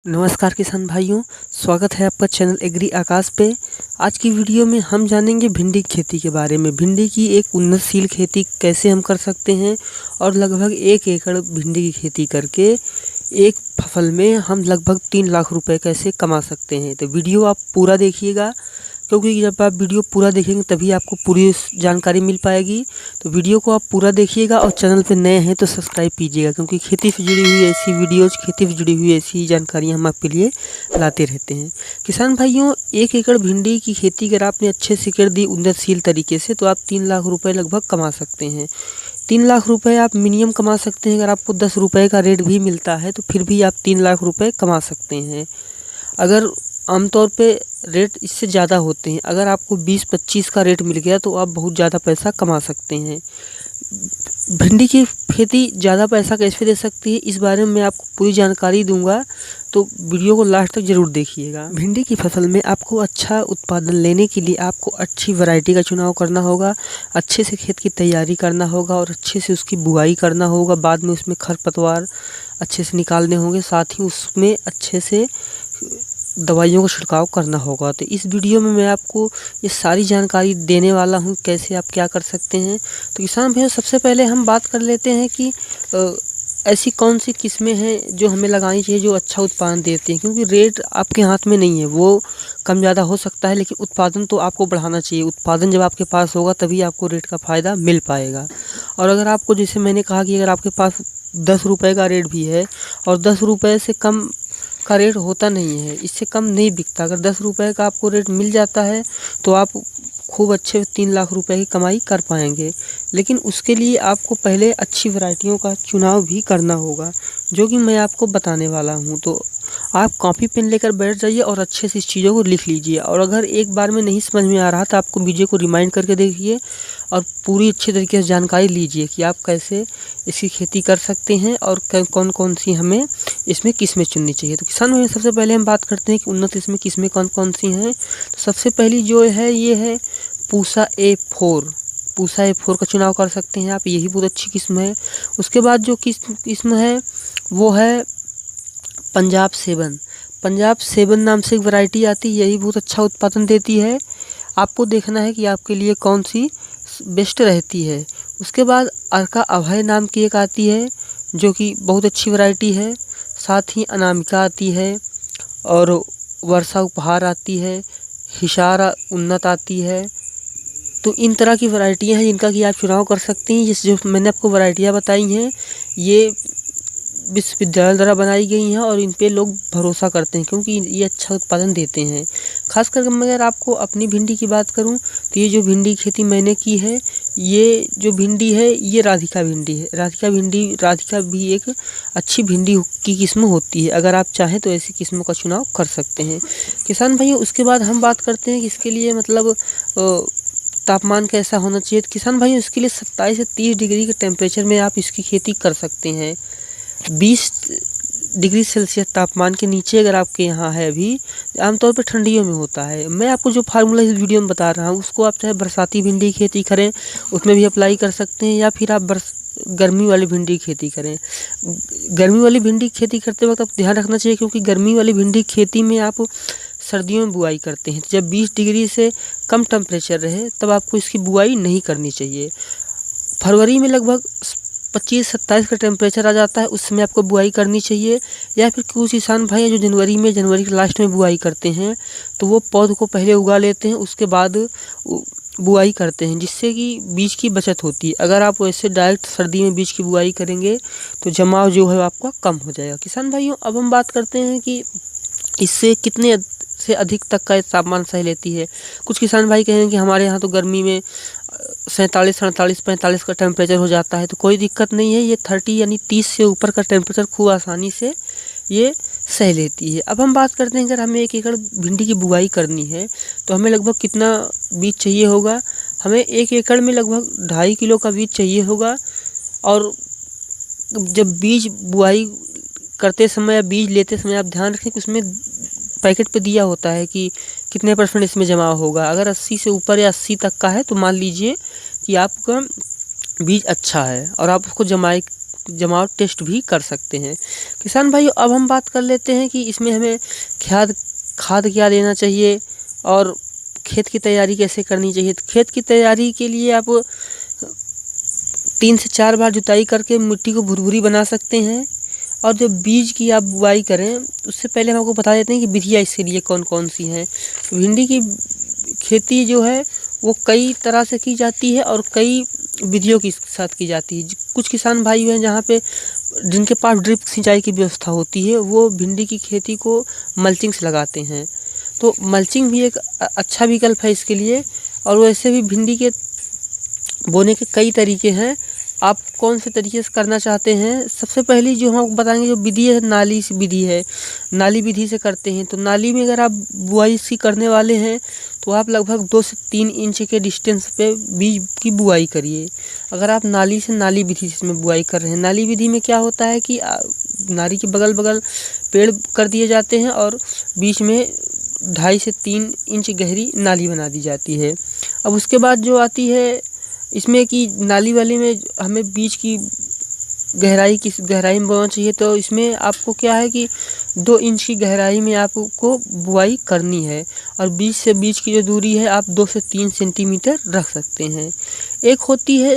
नमस्कार किसान भाइयों, स्वागत है आपका चैनल एग्री आकाश पे। आज की वीडियो में हम जानेंगे भिंडी की खेती के बारे में। भिंडी की एक उन्नतशील खेती कैसे हम कर सकते हैं और लगभग 1 एकड़ भिंडी की खेती करके एक फसल में हम लगभग 3 लाख रुपए कैसे कमा सकते हैं। तो वीडियो आप पूरा देखिएगा, क्योंकि जब आप वीडियो पूरा देखेंगे तभी आपको पूरी जानकारी मिल पाएगी। तो वीडियो को आप पूरा देखिएगा और चैनल पे नए हैं तो सब्सक्राइब कीजिएगा, क्योंकि खेती से जुड़ी हुई ऐसी वीडियोज़, खेती से जुड़ी हुई ऐसी जानकारियाँ हम आपके लिए लाते रहते हैं। किसान भाइयों, 1 एकड़ भिंडी की खेती अगर आपने अच्छे से कर दी उन्नतशील तरीके से, तो आप 3 लाख रुपये लगभग कमा सकते हैं। 3 लाख रुपये आप मिनिमम कमा सकते हैं। अगर आपको 10 रुपये का रेट भी मिलता है तो फिर भी आप 3 लाख रुपये कमा सकते हैं। अगर आमतौर पे रेट इससे ज़्यादा होते हैं, अगर आपको 20-25 का रेट मिल गया तो आप बहुत ज़्यादा पैसा कमा सकते हैं। भिंडी की खेती ज़्यादा पैसा कैसे दे सकती है, इस बारे में मैं आपको पूरी जानकारी दूंगा, तो वीडियो को लास्ट तक ज़रूर देखिएगा। भिंडी की फसल में आपको अच्छा उत्पादन लेने के लिए आपको अच्छी वैरायटी का चुनाव करना होगा, अच्छे से खेत की तैयारी करना होगा और अच्छे से उसकी बुआई करना होगा। बाद में उसमें खरपतवार अच्छे से निकालने होंगे, साथ ही उसमें अच्छे से दवाइयों का छिड़काव करना होगा। तो इस वीडियो में मैं आपको ये सारी जानकारी देने वाला हूँ, कैसे आप क्या कर सकते हैं। तो किसान भैया, सबसे पहले हम बात कर लेते हैं कि ऐसी कौन सी किस्में हैं जो हमें लगानी चाहिए जो अच्छा उत्पादन देती हैं, क्योंकि रेट आपके हाथ में नहीं है, वो कम ज़्यादा हो सकता है, लेकिन उत्पादन तो आपको बढ़ाना चाहिए। उत्पादन जब आपके पास होगा तभी आपको रेट का फ़ायदा मिल पाएगा। और अगर आपको, जैसे मैंने कहा कि अगर आपके पास 10 रुपये का रेट भी है और 10 रुपये से कम का रेट होता नहीं है, इससे कम नहीं बिकता। अगर 10 रुपये का आपको रेट मिल जाता है तो आप खूब अच्छे 3 लाख रुपए की कमाई कर पाएंगे। लेकिन उसके लिए आपको पहले अच्छी वैरायटियों का चुनाव भी करना होगा, जो कि मैं आपको बताने वाला हूँ। तो आप कॉपी पेन लेकर बैठ जाइए और अच्छे से इस चीज़ों को लिख लीजिए। और अगर एक बार में नहीं समझ में आ रहा तो आपको वीडियो को रिमाइंड करके देखिए और पूरी अच्छी तरीके से जानकारी लीजिए कि आप कैसे इसकी खेती कर सकते हैं और कौन कौन सी हमें इसमें किस्में चुननी चाहिए। तो किसान भाई, सबसे पहले हम बात करते हैं कि उन्नत इसमें किस्में कौन कौन सी हैं। तो सबसे पहली जो है ये है पूसा A4। पूसा A4 का चुनाव कर सकते हैं आप, यही बहुत अच्छी किस्म है। उसके बाद जो किस्म है वो है पंजाब 7। पंजाब 7 नाम से एक वैरायटी आती है, यही बहुत अच्छा उत्पादन देती है। आपको देखना है कि आपके लिए कौन सी बेस्ट रहती है। उसके बाद अर्का अभय नाम की एक आती है जो कि बहुत अच्छी वैरायटी है। साथ ही अनामिका आती है और वर्षा उपहार आती है, हिसार उन्नत आती है। तो इन तरह की वैरायटियां हैं जिनका कि आप चुनाव कर सकते हैं। जिस जो मैंने आपको वैरायटियां बताई हैं ये विश्वविद्यालय द्वारा बनाई गई हैं और इन पे लोग भरोसा करते हैं, क्योंकि ये अच्छा उत्पादन देते हैं। खास करके मैं अगर आपको अपनी भिंडी की बात करूं तो ये जो भिंडी की खेती मैंने की है, ये जो भिंडी है ये राधिका भिंडी है। राधिका भी एक अच्छी भिंडी की किस्म होती है। अगर आप चाहें तो ऐसी किस्मों का चुनाव कर सकते हैं किसान भाई। उसके बाद हम बात करते हैं कि इसके लिए मतलब तापमान कैसा होना चाहिए। तो किसान भाई, इसके लिए 27 से 30 डिग्री के टेम्परेचर में आप इसकी खेती कर सकते हैं। 20 डिग्री सेल्सियस तापमान के नीचे अगर आपके यहाँ है, अभी आमतौर पर ठंडियों में होता है। मैं आपको जो फार्मूला इस वीडियो में बता रहा हूँ उसको आप चाहे बरसाती भिंडी की खेती करें उसमें भी अप्लाई कर सकते हैं, या फिर आप गर्मी वाली भिंडी की खेती करें। गर्मी वाली भिंडी की खेती करते वक्त आप ध्यान रखना चाहिए, क्योंकि गर्मी वाली भिंडी की खेती में आप सर्दियों में बुआई करते हैं। जब 20 डिग्री से कम टेम्परेचर रहे तब आपको इसकी बुआई नहीं करनी चाहिए। फरवरी में लगभग 25-27 का टेम्परेचर आ जाता है, उस समय आपको बुआई करनी चाहिए। या फिर कुछ किसान भाई जो जनवरी के लास्ट में बुआई करते हैं, तो वो पौध को पहले उगा लेते हैं, उसके बाद बुआई करते हैं, जिससे कि बीज की बचत होती है। अगर आप वैसे डायरेक्ट सर्दी में बीज की बुआई करेंगे तो जमाव जो है आपका कम हो जाएगा। किसान भाइयों, अब हम बात करते हैं कि इससे कितने से अधिक तक का तापमान सह लेती है। कुछ किसान भाई कहेंगे कि हमारे यहाँ तो गर्मी में 47, 48, 45 का टेम्परेचर हो जाता है। तो कोई दिक्कत नहीं है, ये 30 यानी 30 से ऊपर का टेम्परेचर खूब आसानी से ये सह लेती है। अब हम बात करते हैं, अगर हमें 1 एकड़ भिंडी की बुआई करनी है तो हमें लगभग कितना बीज चाहिए होगा। हमें 1 एकड़ में लगभग 2.5 किलो का बीज चाहिए होगा। और जब बीज बुआई करते समय या बीज लेते समय आप ध्यान रखें कि उसमें पैकेट पे दिया होता है कि कितने % इसमें जमा होगा। अगर 80 से ऊपर या 80 तक का है तो मान लीजिए कि आपका बीज अच्छा है और आप उसको जमाव टेस्ट भी कर सकते हैं। किसान भाइयों, अब हम बात कर लेते हैं कि इसमें हमें खाद क्या देना चाहिए और खेत की तैयारी कैसे करनी चाहिए। तो खेत की तैयारी के लिए आप 3 से 4 बार जुताई करके मिट्टी को भुरभुरी बना सकते हैं। और जब बीज की आप बुआई करें उससे पहले हम आपको बता देते हैं कि विधियाँ इसके लिए कौन कौन सी हैं। भिंडी की खेती जो है वो कई तरह से की जाती है और कई विधियों के साथ की जाती है। कुछ किसान भाई हैं जहाँ पे जिनके पास ड्रिप सिंचाई की व्यवस्था होती है, वो भिंडी की खेती को मल्चिंग से लगाते हैं। तो मल्चिंग भी एक अच्छा विकल्प है इसके लिए। और वैसे भी भिंडी के बोने के कई तरीके हैं, आप कौन से तरीके से करना चाहते हैं। सबसे पहली जो हम आपको बताएंगे जो विधि है, नाली विधि है। नाली विधि से करते हैं। तो नाली में अगर आप बुआई इसकी करने वाले हैं तो आप लगभग 2 से 3 इंच के डिस्टेंस पे बीज की बुआई करिए। अगर आप नाली से नाली विधि से इसमें बुआई कर रहे हैं, नाली विधि में क्या होता है कि नाली के बगल बगल पेड़ कर दिए जाते हैं और बीच में 2.5 से 3 इंच गहरी नाली बना दी जाती है। अब उसके बाद जो आती है इसमें कि नाली वाले में हमें बीज की गहराई किस गहराई में बोना चाहिए। तो इसमें आपको क्या है कि 2 इंच की गहराई में आपको बुआई करनी है और बीज से बीज की जो दूरी है आप 2 से 3 सेंटीमीटर रख सकते हैं। एक होती है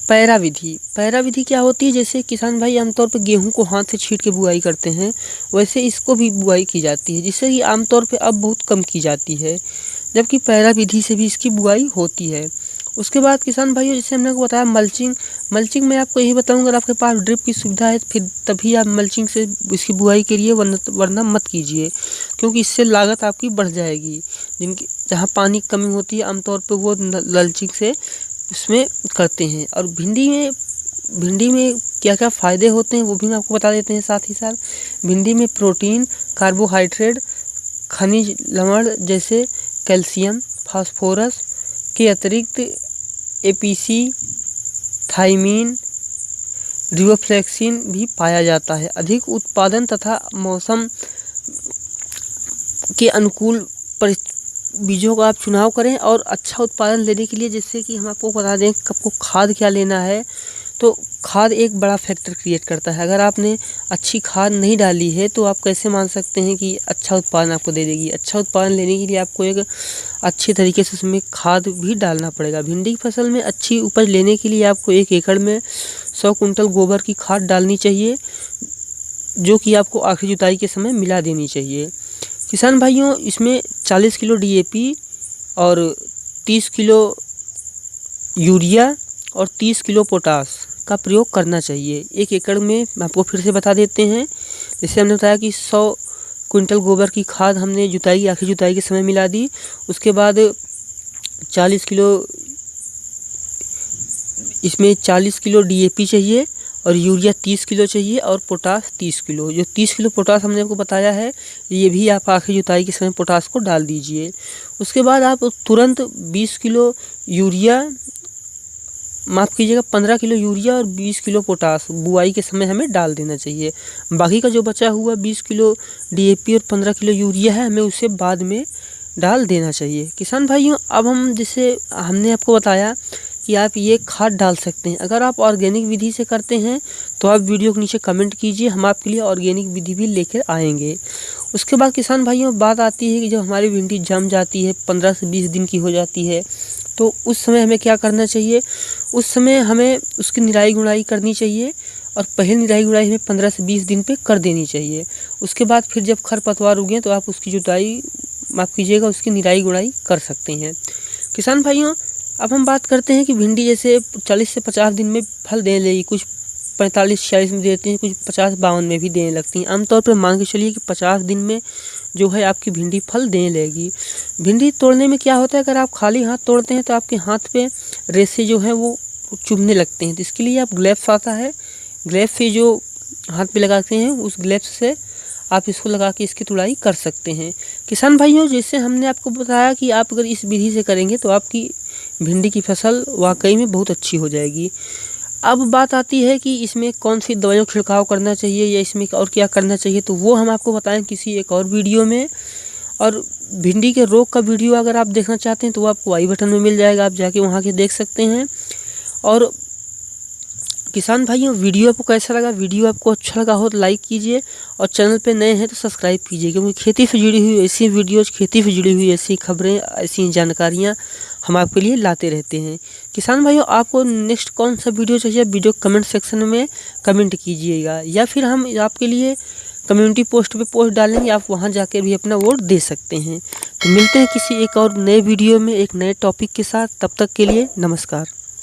पैरा विधि। पैरा विधि क्या होती है, जैसे किसान भाई आमतौर पर गेहूं को हाथ से छींट के बुआई करते हैं, वैसे इसको भी बुआई की जाती है, जिससे कि आमतौर पर अब बहुत कम की जाती है, जबकि पैरा विधि से भी इसकी बुआई होती है। उसके बाद किसान भाइयों, जैसे हमने आपको बताया मल्चिंग में आपको यही बताऊंगा, अगर आपके पास ड्रिप की सुविधा है फिर तभी आप मल्चिंग से इसकी बुआई करिए, वरना मत कीजिए, क्योंकि इससे लागत आपकी बढ़ जाएगी। जहाँ पानी की कमी होती है आमतौर पे वो मल्चिंग से उसमें करते हैं। और भिंडी में क्या क्या फ़ायदे होते हैं वो भी मैं आपको बता देते हैं। साथ ही साथ भिंडी में प्रोटीन, कार्बोहाइड्रेट, खनिज लवण जैसे कैल्शियम, फास्फोरस के अतिरिक्त एपीसी, थायमीन, रिबोफ्लेक्सिन भी पाया जाता है। अधिक उत्पादन तथा मौसम के अनुकूल बीजों का आप चुनाव करें और अच्छा उत्पादन लेने के लिए, जैसे कि हम आपको बता दें आपको खाद क्या लेना है। तो खाद एक बड़ा फैक्टर क्रिएट करता है। अगर आपने अच्छी खाद नहीं डाली है तो आप कैसे मान सकते हैं कि अच्छा उत्पादन आपको दे देगी। अच्छा उत्पादन लेने के लिए आपको एक अच्छे तरीके से उसमें खाद भी डालना पड़ेगा। भिंडी की फसल में अच्छी उपज लेने के लिए आपको 1 एकड़ में 100 कुंटल गोबर की खाद डालनी चाहिए, जो कि आपको आखिरी जुताई के समय मिला देनी चाहिए। किसान भाइयों, इसमें 40 किलो DAP और 30 किलो यूरिया और 30 किलो पोटास का प्रयोग करना चाहिए 1 एकड़ में। आपको फिर से बता देते हैं, जैसे हमने बताया कि 100 क्विंटल गोबर की खाद हमने आखिरी जुताई के समय मिला दी। उसके बाद 40 किलो इसमें 40 किलो DAP चाहिए और यूरिया 30 किलो चाहिए और पोटास 30 किलो। जो 30 किलो पोटास हमने आपको बताया है, ये भी आप आखिरी जुताई के समय पोटास को डाल दीजिए। उसके बाद आप तुरंत 20 किलो यूरिया, माफ़ कीजिएगा 15 किलो यूरिया और 20 किलो पोटास बुआई के समय हमें डाल देना चाहिए। बाकी का जो बचा हुआ 20 किलो DAP और 15 किलो यूरिया है, हमें उसे बाद में डाल देना चाहिए। किसान भाइयों, अब हम जैसे हमने आपको बताया कि आप ये खाद डाल सकते हैं। अगर आप ऑर्गेनिक विधि से करते हैं तो आप वीडियो के नीचे कमेंट कीजिए, हम आपके लिए ऑर्गेनिक विधि भी लेकर आएंगे। उसके बाद किसान भाइयों, बात आती है कि जब हमारी भिंडी जम जाती है, 15 से 20 दिन की हो जाती है, तो उस समय हमें क्या करना चाहिए। उस समय हमें उसकी निराई गुड़ाई करनी चाहिए और पहले निराई गुड़ाई हमें 15 से 20 दिन पे कर देनी चाहिए। उसके बाद फिर जब खरपतवार उगे तो आप उसकी जुताई, माफ़ कीजिएगा, उसकी निराई गुड़ाई कर सकते हैं। किसान भाइयों, अब हम बात करते हैं कि भिंडी जैसे 40 से 50 दिन में फल देने लगेगी। कुछ 45-46 में देती हैं, कुछ 50-52 में भी देने लगती हैं। आमतौर पर मान के चलिए कि 50 दिन में जो है आपकी भिंडी फल देने लगेगी। भिंडी तोड़ने में क्या होता है, अगर आप खाली हाथ तोड़ते हैं तो आपके हाथ पे रेशे जो हैं वो चुभने लगते हैं। तो इसके लिए आप ग्लव्स आता है, ग्लव्स से जो हाथ पे लगाते हैं उस ग्लव्स से आप इसको लगा के इसकी तुड़ाई कर सकते हैं। किसान भाइयों, जैसे हमने आपको बताया कि आप अगर इस विधि से करेंगे तो आपकी भिंडी की फसल वाकई में बहुत अच्छी हो जाएगी। अब बात आती है कि इसमें कौन सी दवाइयों का छिड़काव करना चाहिए या इसमें और क्या करना चाहिए, तो वो हम आपको बताएं किसी एक और वीडियो में। और भिंडी के रोग का वीडियो अगर आप देखना चाहते हैं तो वो आपको आई बटन में मिल जाएगा, आप जाके वहाँ के देख सकते हैं। और किसान भाइयों, वीडियो आपको कैसा लगा? वीडियो आपको अच्छा लगा हो तो लाइक कीजिए और चैनल पे नए हैं तो सब्सक्राइब कीजिए, क्योंकि खेती से जुड़ी हुई ऐसी वीडियोज़, खेती से जुड़ी हुई ऐसी खबरें, ऐसी जानकारियाँ हम आपके लिए लाते रहते हैं। किसान भाइयों, आपको नेक्स्ट कौन सा वीडियो चाहिए? वीडियो कमेंट सेक्शन में कमेंट कीजिएगा, या फिर हम आपके लिए कम्युनिटी पोस्ट पे पोस्ट डालेंगे, आप वहां जाके भी अपना वोट दे सकते हैं। तो मिलते हैं किसी एक और नए वीडियो में एक नए टॉपिक के साथ। तब तक के लिए नमस्कार।